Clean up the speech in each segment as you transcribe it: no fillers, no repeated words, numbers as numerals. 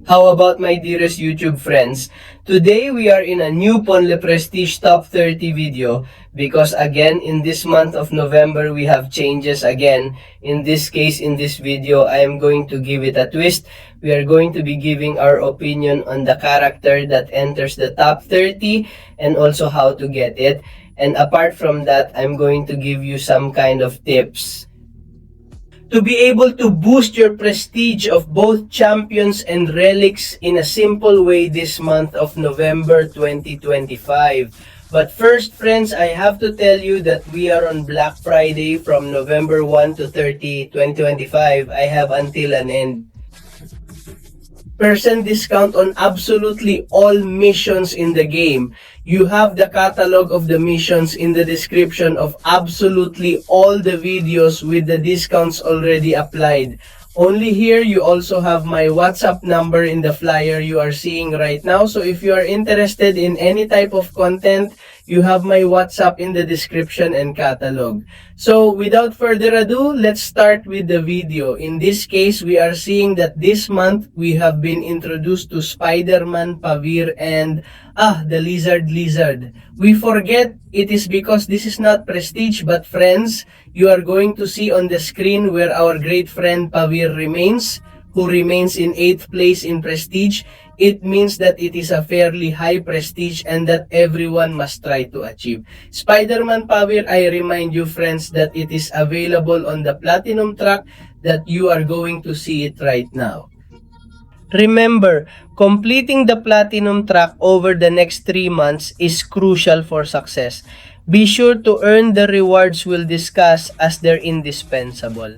How about my dearest YouTube friends? Today we are in a new Ponle Prestige Top 30 video because again in this month of November we have changes again. In this case, in this video, I am going to give it a twist. We are going to be giving our opinion on the character that enters the top 30 and also how to get it. And apart from that, I'm going to give you some kind of tips to be able to boost your prestige of both champions and relics in a simple way this month of November 2025. But first, friends, I have to tell you that we are on Black Friday from November 1 to 30, 2025. I have until an end percent discount on absolutely all missions in the game. You have the catalog of the missions in the description of absolutely all the videos with the discounts already applied. Only here, you also have my WhatsApp number in the flyer you are seeing right now. So if you are interested in any type of content, you have my WhatsApp in the description and catalog. So without further ado, let's start with the video. In this case, we are seeing that this month we have been introduced to Spider-Man, Pavir, and the Lizard. We forget it is because this is not prestige, but friends, you are going to see on the screen where our great friend Pavir remains, who remains in 8th place in prestige. It means that it is a fairly high prestige and that everyone must try to achieve. Spider-Man Pavir, I remind you friends that it is available on the Platinum track that you are going to see it right now. Remember, completing the Platinum track over the next 3 months is crucial for success. Be sure to earn the rewards we'll discuss as they're indispensable.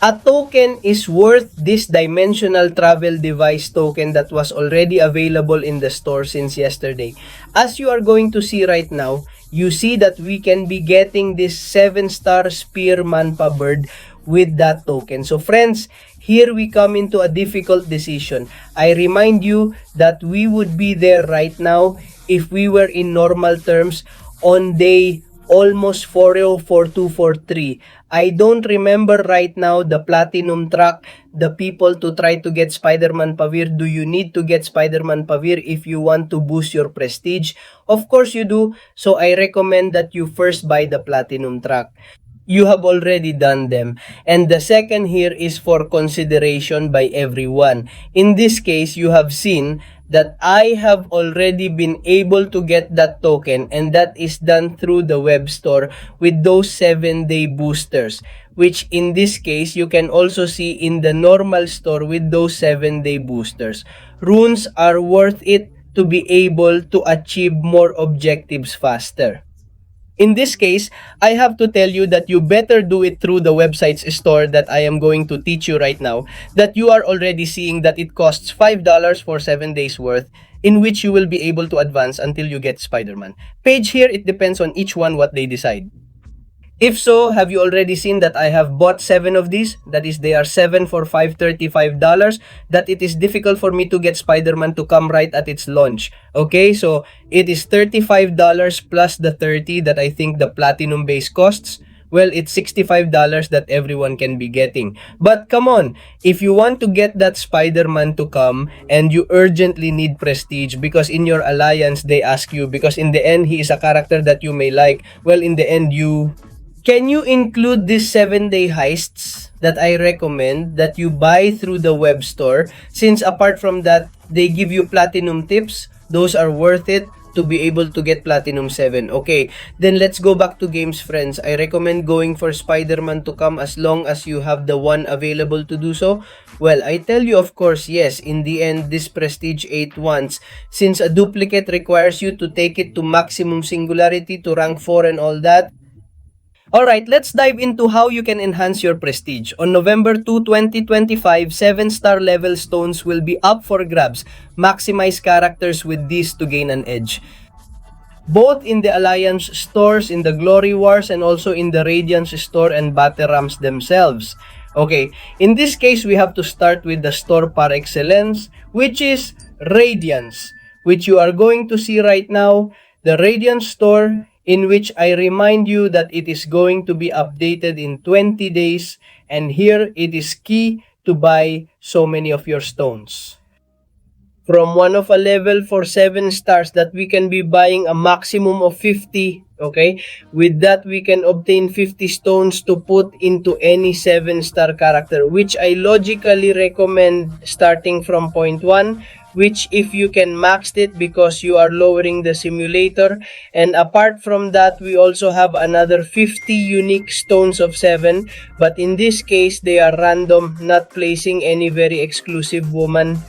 A token is worth this dimensional travel device token that was already available in the store since yesterday. As you are going to see right now, you see that we can be getting this 7-star spear manpa bird with that token. So friends, here we come into a difficult decision. I remind you that we would be there right now if we were in normal terms on day almost 404,243. I don't remember right now the Platinum track, the people to try to get Spider-Man Pavir. Do you need to get Spider-Man Pavir if you want to boost your prestige? Of course you do. So I recommend that you first buy the Platinum track. You have already done them. And the second here is for consideration by everyone. In this case, you have seen that I have already been able to get that token, and that is done through the web store with those 7-day boosters, which in this case you can also see in the normal store with those 7-day boosters. Runes are worth it to be able to achieve more objectives faster. In this case, I have to tell you that you better do it through the website's store that I am going to teach you right now, that you are already seeing that it costs $5 for 7 days worth, in which you will be able to advance until you get Spider-Man. Page here, it depends on each one what they decide. If so, have you already seen that I have bought 7 of these? That is, they are 7 for $535. That it is difficult for me to get Spider-Man to come right at its launch. Okay, so it is $35 plus the $30 that I think the Platinum base costs. Well, it's $65 that everyone can be getting. But come on, if you want to get that Spider-Man to come and you urgently need prestige because in your alliance they ask you, because in the end he is a character that you may like, well, in the end you... Can you include these 7-day heists that I recommend that you buy through the web store? Since apart from that, they give you Platinum tips. Those are worth it to be able to get Platinum 7. Okay, then let's go back to games, friends. I recommend going for Spider-Man to come as long as you have the one available to do so. Well, I tell you, of course, yes, in the end, this Prestige 8 once, since a duplicate requires you to take it to maximum singularity to rank 4 and all that. Alright, let's dive into how you can enhance your prestige. On November 2, 2025, 7-star level stones will be up for grabs. Maximize characters with these to gain an edge. Both in the Alliance stores, in the Glory Wars, and also in the Radiance store and Baterams themselves. Okay, in this case, we have to start with the store par excellence, which is Radiance, which you are going to see right now. The Radiance store, in which I remind you that it is going to be updated in 20 days, and here it is key to buy so many of your stones. from one of a level for 7 stars that we can be buying a maximum of 50. Okay, with that we can obtain 50 stones to put into any 7-star character, which I logically recommend starting from point 1, which if you can max it because you are lowering the simulator. And apart from that, we also have another 50 unique stones of 7, but in this case they are random, not placing any very exclusive woman.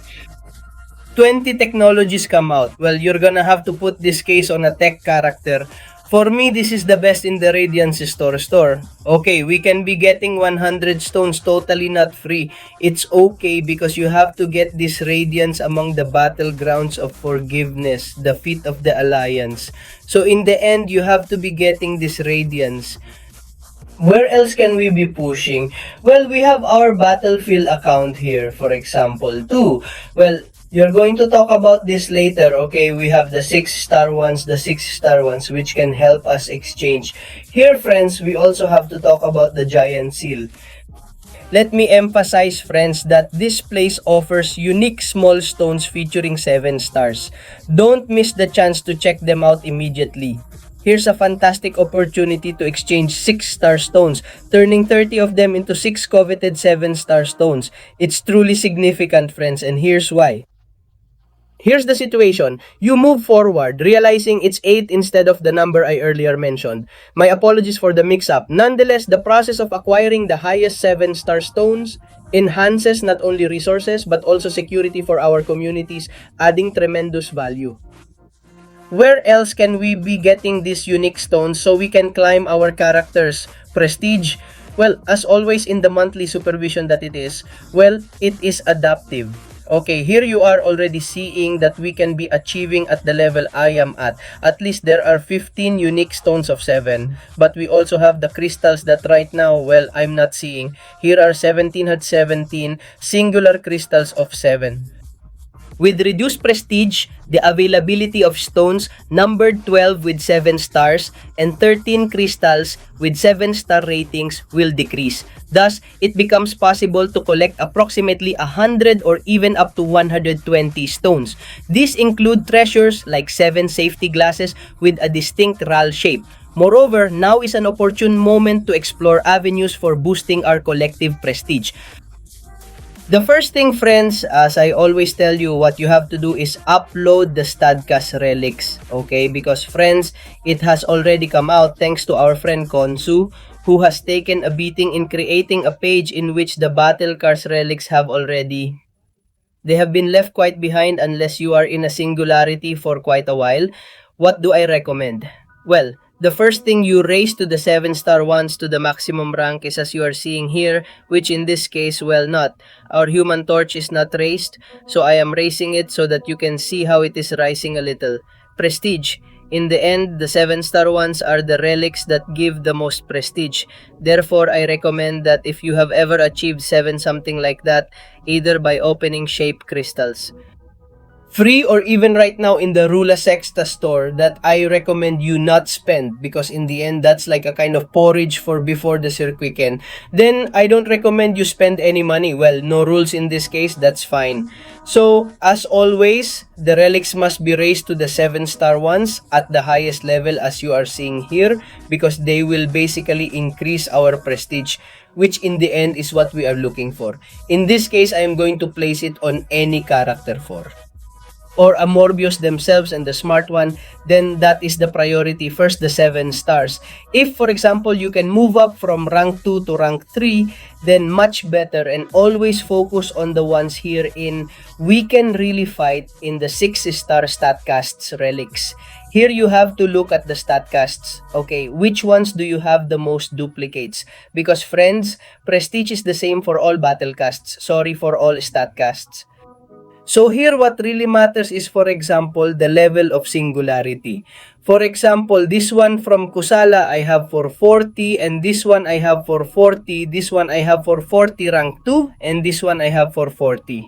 20 technologies come out. Well, you're gonna have to put this case on a tech character. For me, this is the best in the Radiance store. Okay, we can be getting 100 stones totally not free. It's okay because you have to get this Radiance among the battlegrounds of forgiveness, the feet of the alliance. So in the end, you have to be getting this Radiance. Where else can we be pushing? Well, we have our battlefield account here, for example, too. Well, you're going to talk about this later, okay? We have the 6-star ones, which can help us exchange. Here, friends, we also have to talk about the giant seal. Let me emphasize, friends, that this place offers unique small stones featuring 7 stars. Don't miss the chance to check them out immediately. Here's a fantastic opportunity to exchange 6-star stones, turning 30 of them into 6 coveted 7-star stones. It's truly significant, friends, and here's why. Here's the situation. You move forward, realizing it's 8 instead of the number I earlier mentioned. My apologies for the mix-up. Nonetheless, the process of acquiring the highest 7-star stones enhances not only resources but also security for our communities, adding tremendous value. Where else can we be getting these unique stones so we can climb our character's prestige? Well, as always in the monthly supervision that it is, well, it is adaptive. Okay, here you are already seeing that we can be achieving at the level I am at. At least there are 15 unique stones of 7. But we also have the crystals that right now, well, I'm not seeing. Here are 17 at 17 singular crystals of 7. With reduced prestige, the availability of stones numbered 12 with 7 stars and 13 crystals with 7-star ratings will decrease. Thus, it becomes possible to collect approximately 100 or even up to 120 stones. These include treasures like 7 safety glasses with a distinct RAL shape. Moreover, now is an opportune moment to explore avenues for boosting our collective prestige. The first thing, friends, as I always tell you, what you have to do is upload the Stadcast relics, okay? Because, friends, it has already come out thanks to our friend Konsu, who has taken a beating in creating a page in which the Battle Cars relics have already... They have been left quite behind unless you are in a singularity for quite a while. What do I recommend? Well, the first thing, you raise to the 7-star ones to the maximum rank is as you are seeing here, which in this case, well, not. Our human torch is not raised, so I am raising it so that you can see how it is rising a little. Prestige. In the end, the 7-star ones are the relics that give the most prestige. Therefore, I recommend that if you have ever achieved 7 something like that, either by opening shape crystals, free or even right now in the Rula Sexta store, that I recommend you not spend because in the end that's like a kind of porridge for before the circuit weekend. Then I don't recommend you spend any money. Well, no rules in this case, that's fine. So as always, the relics must be raised to the 7-star ones at the highest level as you are seeing here because they will basically increase our prestige, which in the end is what we are looking for. In this case, I am going to place it on any character 4. Or a Morbius themselves and the smart one, then that is the priority. First, the 7 stars. If, for example, you can move up from rank 2 to rank 3, then much better, and always focus on the ones here in we can really fight in the 6-star Statcasts relics. Here you have to look at the Statcasts. Okay, which ones do you have the most duplicates? Because friends, prestige is the same for all battlecasts. Sorry, for all Statcasts. So here what really matters is, for example, the level of singularity. For example, this one from Kusala I have for 40, and this one I have for 40, this one I have for 40 rank 2, and this one I have for 40.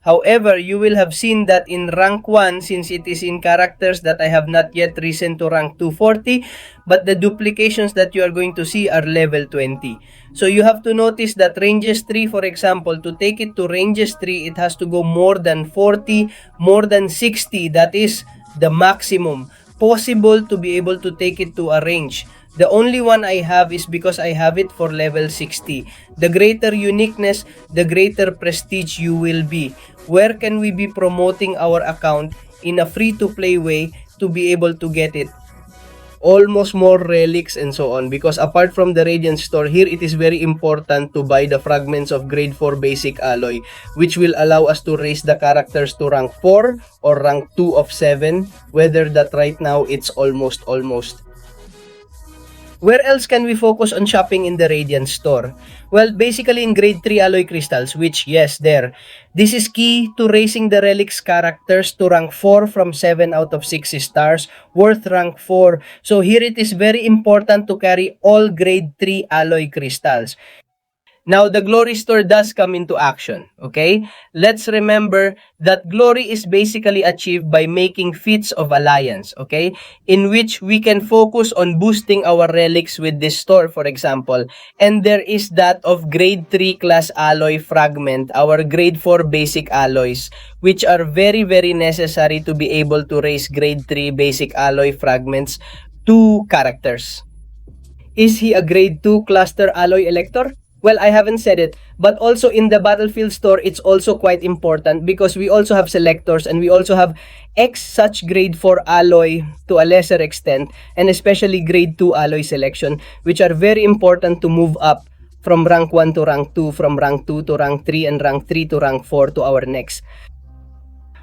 However, you will have seen that in rank 1, since it is in characters that I have not yet risen to rank 240, but the duplications that you are going to see are level 20. So you have to notice that ranges 3, for example, to take it to ranges 3, it has to go more than 40, more than 60. That is the maximum possible to be able to take it to a range. The only one I have is because I have it for level 60. The greater uniqueness, the greater prestige you will be. Where can we be promoting our account in a free-to-play way to be able to get it? Almost more relics and so on, because apart from the Radiance store, here it is very important to buy the fragments of grade 4 basic alloy, which will allow us to raise the characters to rank 4 or rank 2 of 7, whether that right now it's almost. Where else can we focus on shopping in the Radiance store? Well, basically in grade 3 alloy crystals, which yes, there. This is key to raising the relics characters to rank 4 from 7 out of 6 stars, worth rank 4. So here it is very important to carry all grade 3 alloy crystals. Now, the glory store does come into action, okay? Let's remember that glory is basically achieved by making feats of alliance, okay? In which we can focus on boosting our relics with this store, for example. And there is that of grade 3 class alloy fragment, our grade 4 basic alloys, which are very, very necessary to be able to raise grade 3 basic alloy fragments to characters. Is he a grade 2 cluster alloy elector? Well, I haven't said it, but also in the Battlefield store, it's also quite important because we also have selectors and we also have X such grade 4 alloy to a lesser extent, and especially grade 2 alloy selection, which are very important to move up from rank 1 to rank 2, from rank 2 to rank 3, and rank 3 to rank 4 to our next.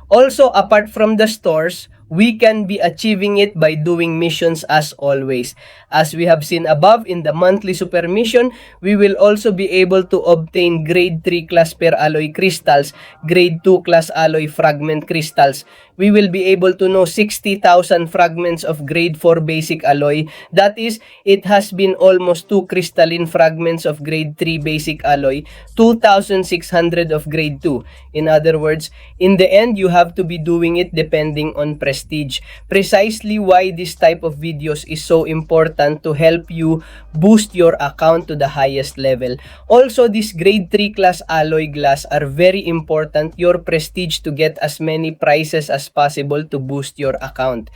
Also, apart from the stores, we can be achieving it by doing missions as always. As we have seen above in the monthly super mission, we will also be able to obtain grade 3 class per alloy crystals, grade 2 class alloy fragment crystals. We will be able to know 60,000 fragments of grade 4 basic alloy. That is, it has been almost 2 crystalline fragments of grade 3 basic alloy, 2,600 of grade 2. In other words, in the end, you have to be doing it depending on prestige. Precisely why this type of videos is so important to help you boost your account to the highest level. Also, these grade 3 class alloy glass are very important, your prestige, to get as many prizes as possible to boost your account.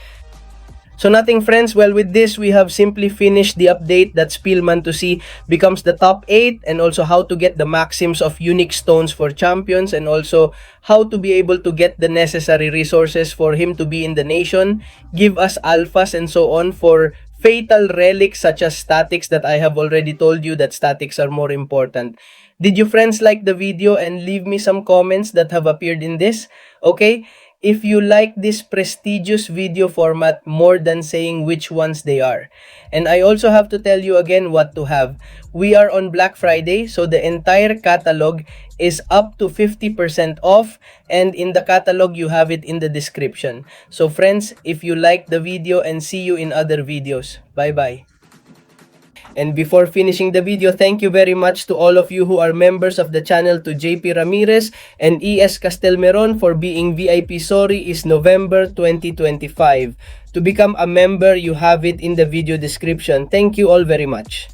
So nothing, friends. Well, with this, we have simply finished the update that Spielman to see becomes the top 8, and also how to get the maxims of unique stones for champions, and also how to be able to get the necessary resources for him to be in the nation, give us alphas and so on for fatal relics such as statics that I have already told you that statics are more important. Did you friends like the video and leave me some comments that have appeared in this? Okay? If you like this prestigious video format more than saying which ones they are. And I also have to tell you again what to have. We are on Black Friday, so the entire catalog is up to 50% off, and in the catalog you have it in the description. So friends, if you like the video, and see you in other videos. Bye bye. And before finishing the video, thank you very much to all of you who are members of the channel, to JP Ramirez and ES Castelmeron for being VIP. TheShori is November 2025. To become a member, you have it in the video description. Thank you all very much.